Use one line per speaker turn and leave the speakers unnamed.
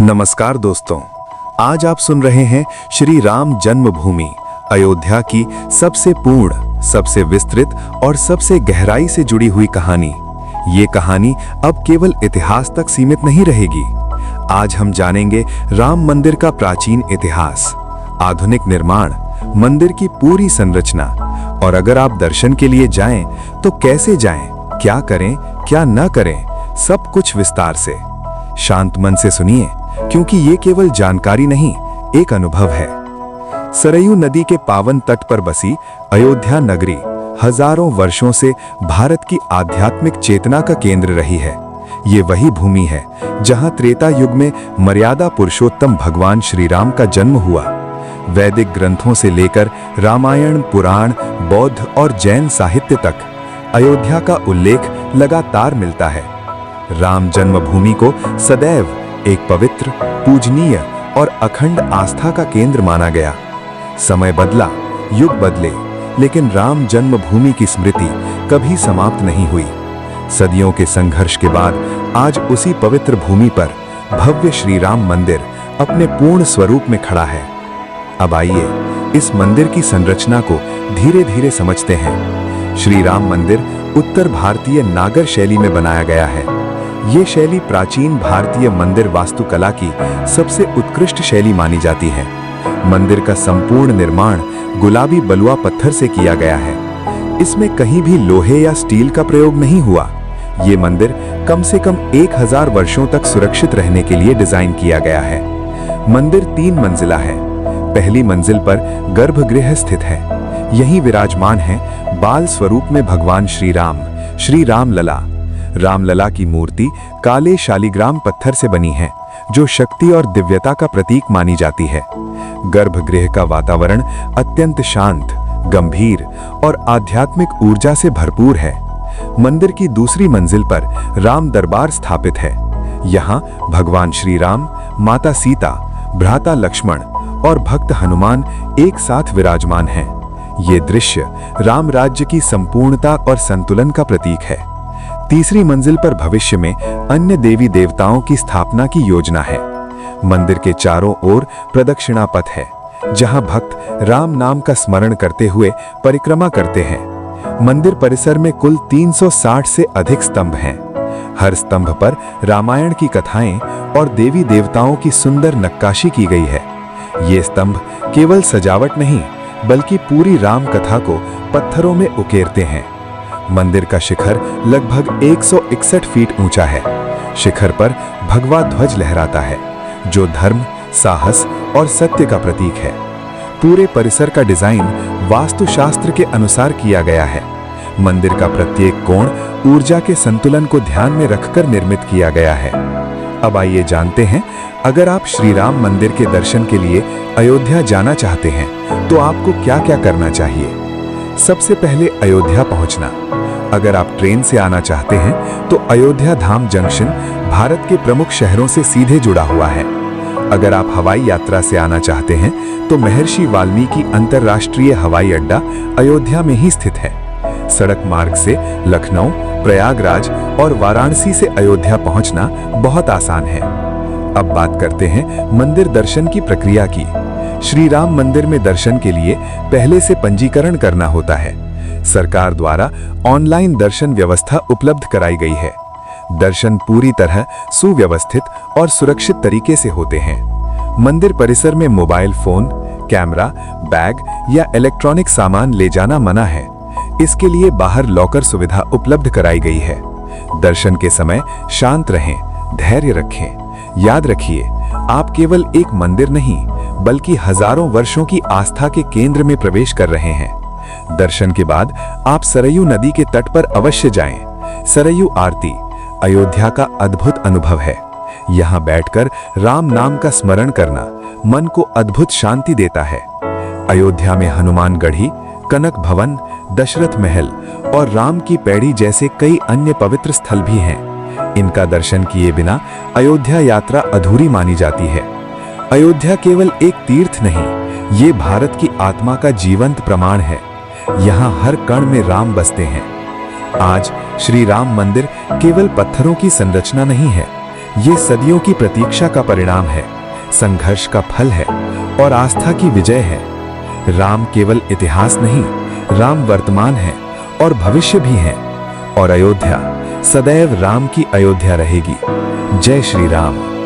नमस्कार दोस्तों, आज आप सुन रहे हैं श्री राम जन्मभूमि अयोध्या की सबसे पूर्ण, सबसे विस्तृत और सबसे गहराई से जुड़ी हुई कहानी। ये कहानी अब केवल इतिहास तक सीमित नहीं रहेगी। आज हम जानेंगे राम मंदिर का प्राचीन इतिहास, आधुनिक निर्माण, मंदिर की पूरी संरचना और अगर आप दर्शन के लिए जाएं तो कैसे जाएं, क्या करें, क्या न करें, सब कुछ विस्तार से। शांत मन से सुनिए, क्योंकि ये केवल जानकारी नहीं, एक अनुभव है। सरयू नदी के पावन तट पर बसी अयोध्या नगरी हजारों वर्षों से भारत की आध्यात्मिक चेतना का केंद्र रही है। ये वही भूमि है जहां त्रेता युग में मर्यादा पुरुषोत्तम भगवान श्री राम का जन्म हुआ। वैदिक ग्रंथों से लेकर रामायण, पुराण, बौद्ध और जैन साहित्य तक अयोध्या का उल्लेख लगातार मिलता है। राम जन्मभूमि को सदैव एक पवित्र, पूजनीय और अखंड आस्था का केंद्र माना गया। समय बदला, युग बदले, लेकिन राम जन्मभूमि की स्मृति कभी समाप्त नहीं हुई। सदियों के संघर्ष के बाद आज उसी पवित्र भूमि पर भव्य श्री राम मंदिर अपने पूर्ण स्वरूप में खड़ा है। अब आइए इस मंदिर की संरचना को धीरे धीरे समझते हैं। श्री राम मंदिर उत्तर भारतीय नागर शैली में बनाया गया है। ये शैली प्राचीन भारतीय मंदिर वास्तुकला की सबसे उत्कृष्ट शैली मानी जाती है। मंदिर का संपूर्ण निर्माण गुलाबी बलुआ पत्थर से किया गया है। इसमें कहीं भी लोहे या स्टील का प्रयोग नहीं हुआ। ये मंदिर कम से कम 1000 वर्षों तक सुरक्षित रहने के लिए डिजाइन किया गया है। मंदिर 3 मंजिला है। पहली मंजिल पर गर्भगृह स्थित है। यहीं विराजमान है बाल स्वरूप में भगवान श्री राम लला। रामलला की मूर्ति काले शालिग्राम पत्थर से बनी है, जो शक्ति और दिव्यता का प्रतीक मानी जाती है। गर्भगृह का वातावरण अत्यंत शांत, गंभीर और आध्यात्मिक ऊर्जा से भरपूर है। मंदिर की दूसरी मंजिल पर राम दरबार स्थापित है। यहाँ भगवान श्री राम, माता सीता, भ्राता लक्ष्मण और भक्त हनुमान एक साथ विराजमान हैं। ये दृश्य राम राज्य की संपूर्णता और संतुलन का प्रतीक है। तीसरी मंजिल पर भविष्य में अन्य देवी देवताओं की स्थापना की योजना है। मंदिर के चारों ओर प्रदक्षिणा पथ है, जहां भक्त राम नाम का स्मरण करते हुए परिक्रमा करते हैं। मंदिर परिसर में कुल 360 से अधिक स्तंभ हैं। हर स्तंभ पर रामायण की कथाएं और देवी देवताओं की सुंदर नक्काशी की गई है। ये स्तंभ केवल सजावट नहीं, बल्कि पूरी राम कथा को पत्थरों में उकेरते हैं। मंदिर का शिखर लगभग 161 फीट ऊंचा है। शिखर पर भगवा ध्वज लहराता है, जो धर्म, साहस और सत्य का प्रतीक है। पूरे परिसर का डिजाइन वास्तुशास्त्र के अनुसार किया गया है। मंदिर का प्रत्येक कोण ऊर्जा के संतुलन को ध्यान में रखकर निर्मित किया गया है। अब आइए जानते हैं, अगर आप श्री राम मंदिर के दर्शन के लिए अयोध्या जाना चाहते हैं तो आपको क्या-क्या करना चाहिए। सबसे पहले अयोध्या पहुंचना। अगर आप ट्रेन से आना चाहते हैं तो अयोध्या धाम जंक्शन भारत के प्रमुख शहरों से सीधे जुड़ा हुआ है। अगर आप हवाई यात्रा से आना चाहते हैं तो महर्षि वाल्मीकि अंतर्राष्ट्रीय हवाई अड्डा अयोध्या में ही स्थित है। सड़क मार्ग से लखनऊ, प्रयागराज और वाराणसी से अयोध्या पहुंचना बहुत आसान है। अब बात करते हैं मंदिर दर्शन की प्रक्रिया की। श्री राम मंदिर में दर्शन के लिए पहले से पंजीकरण करना होता है। सरकार द्वारा ऑनलाइन दर्शन व्यवस्था उपलब्ध कराई गई है। दर्शन पूरी तरह सुव्यवस्थित और सुरक्षित तरीके से होते हैं। मंदिर परिसर में मोबाइल फोन, कैमरा, बैग या इलेक्ट्रॉनिक सामान ले जाना मना है। इसके लिए बाहर लॉकर सुविधा उपलब्ध कराई गई है। दर्शन के समय शांत रहें, धैर्य रखें। याद रखिए, आप केवल एक मंदिर नहीं, बल्कि हजारों वर्षों की आस्था के केंद्र में प्रवेश कर रहे हैं। दर्शन के बाद आप सरयू नदी के तट पर अवश्य जाएं। सरयू आरती अयोध्या का अद्भुत अनुभव है। यहाँ बैठकर राम नाम का स्मरण करना मन को अद्भुत शांति देता है। अयोध्या में हनुमान गढ़ी, कनक भवन, दशरथ महल और राम की पैड़ी जैसे कई अन्य पवित्र स्थल भी हैं। इनका दर्शन किए बिना अयोध्या यात्रा अधूरी मानी जाती है। अयोध्या केवल एक तीर्थ नहीं, ये भारत की आत्मा का जीवंत प्रमाण है। यहाँ हर कण में राम बसते हैं। आज श्री राम मंदिर केवल पत्थरों की संरचना नहीं है, ये सदियों की प्रतीक्षा का परिणाम है, संघर्ष का फल है और आस्था की विजय है। राम केवल इतिहास नहीं, राम वर्तमान है और भविष्य भी है। और अयोध्या सदैव राम की अयोध्या रहेगी। जय श्री राम।